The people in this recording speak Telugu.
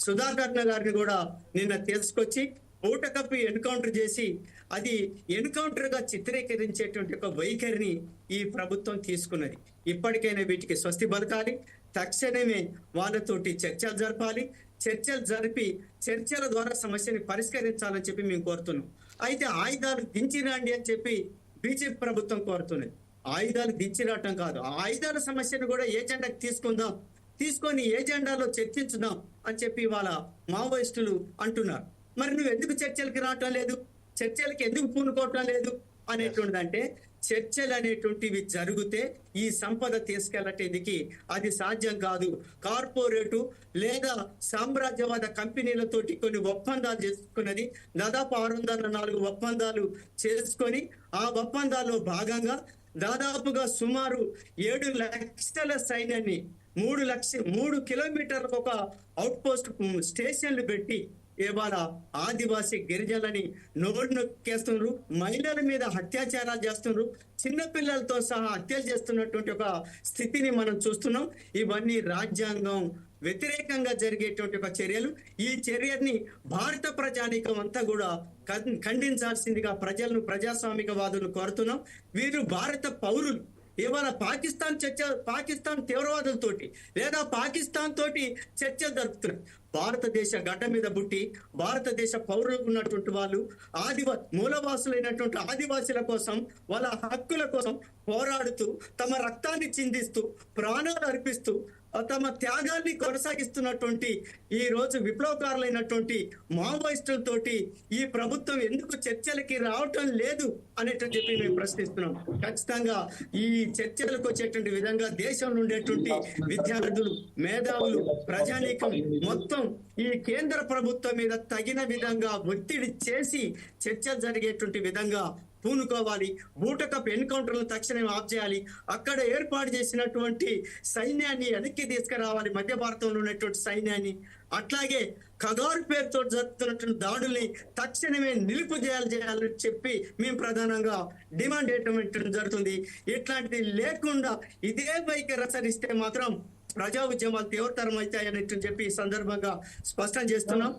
సుధాకర్ గారిని కూడా నిన్న తెలుసుకొచ్చి బూటకపు ఎన్కౌంటర్ చేసి అది ఎన్కౌంటర్ గా చిత్రీకరించేటువంటి ఒక వైఖరిని ఈ ప్రభుత్వం తీసుకున్నది. ఇప్పటికైనా వీటికి స్వస్తి పలకాలి. తక్షణమే వాళ్ళతోటి చర్చలు జరపాలి. చర్చలు జరిపి చర్చల ద్వారా సమస్యని పరిష్కరించాలని చెప్పి మేము కోరుతున్నాం. అయితే ఆయుధాలు దించిరండి అని చెప్పి బీజేపీ ప్రభుత్వం కోరుతున్నది. ఆయుధాలు దించిరావటం కాదు, ఆ ఆయుధాల సమస్యను కూడా ఏజెండాకి తీసుకొని ఏజెండాలో చర్చించుదాం అని చెప్పి వాళ్ళ మావోయిస్టులు అంటున్నారు. మరి నువ్వు ఎందుకు చర్చలకి రావటం లేదు, చర్చలకి ఎందుకు పూనుకోవటం లేదు అనేటువంటిదంటే, చర్చలు అనేటువంటివి జరిగితే ఈ సంపద తీసుకెళ్లటేందుకు అది సాధ్యం కాదు. కార్పొరేటు లేదా సామ్రాజ్యవాద కంపెనీలతోటి కొన్ని ఒప్పందాలు చేసుకున్నది. దాదాపు 604 ఒప్పందాలు చేసుకొని ఆ ఒప్పందాల్లో భాగంగా దాదాపుగా సుమారు 7 లక్షల సైన్యాన్ని 3 కిలోమీటర్లకు ఒక అవుట్ పోస్ట్ స్టేషన్లు పెట్టి ఇవాళ ఆదివాసీ గిరిజనులని నోరు నొక్కేస్తున్నారు, మహిళల మీద అత్యాచారాలు చేస్తున్నారు, చిన్నపిల్లలతో సహా హత్యలు చేస్తున్నటువంటి ఒక స్థితిని మనం చూస్తున్నాం. ఇవన్నీ రాజ్యాంగం వ్యతిరేకంగా జరిగేటువంటి ఒక చర్యలు. ఈ చర్యని భారత ప్రజానీకం అంతా కూడా ఖండించాల్సిందిగా ప్రజాస్వామికవాదులు కోరుతున్నాం. వీరు భారత పౌరులు. ఇవాళ పాకిస్తాన్ తీవ్రవాదులతోటి లేదా పాకిస్తాన్ తోటి చర్చలు జరుపుతున్నాయి. భారతదేశ గడ్డ మీద పుట్టి భారతదేశ పౌరులు ఉన్నటువంటి వాళ్ళు మూలవాసులైనటువంటి ఆదివాసుల కోసం, వాళ్ళ హక్కుల కోసం పోరాడుతూ తమ రక్తాన్ని చిందిస్తూ ప్రాణాలు అర్పిస్తూ తమ త్యాగాన్ని కొనసాగిస్తున్నటువంటి ఈ రోజు విప్లవకారులైనటువంటి మావోయిస్టులతోటి ఈ ప్రభుత్వం ఎందుకు చర్చలకి రావటం లేదు అనేటని చెప్పి మేము ప్రశ్నిస్తున్నాం. ఖచ్చితంగా ఈ చర్చలకు వచ్చేటువంటి విధంగా దేశంలో ఉండేటువంటి విద్యార్థులు, మేధావులు, ప్రజానీకం మొత్తం ఈ కేంద్ర ప్రభుత్వం మీద తగిన విధంగా ఒత్తిడి చేసి చర్చలు జరిగేటువంటి విధంగా పూనుకోవాలి. బూటకపు ఎన్కౌంటర్లను తక్షణమే ఆఫ్ చేయాలి. అక్కడ ఏర్పాటు చేసినటువంటి సైన్యాన్ని వెనక్కి తీసుకురావాలి, మధ్య భారతంలో ఉన్నటువంటి సైన్యాన్ని. అట్లాగే కగారు పేరుతో జరుగుతున్నటువంటి దాడుల్ని తక్షణమే చేయాలని చెప్పి మేము ప్రధానంగా డిమాండ్ చేయటం జరుగుతుంది. ఇట్లాంటిది లేకుండా ఇదే వైఖరి అనుసరిస్తే మాత్రం ప్రజా ఉద్యమాలు తీవ్రతరం అవుతాయని చెప్పి ఈ సందర్భంగా స్పష్టం చేస్తున్నాం.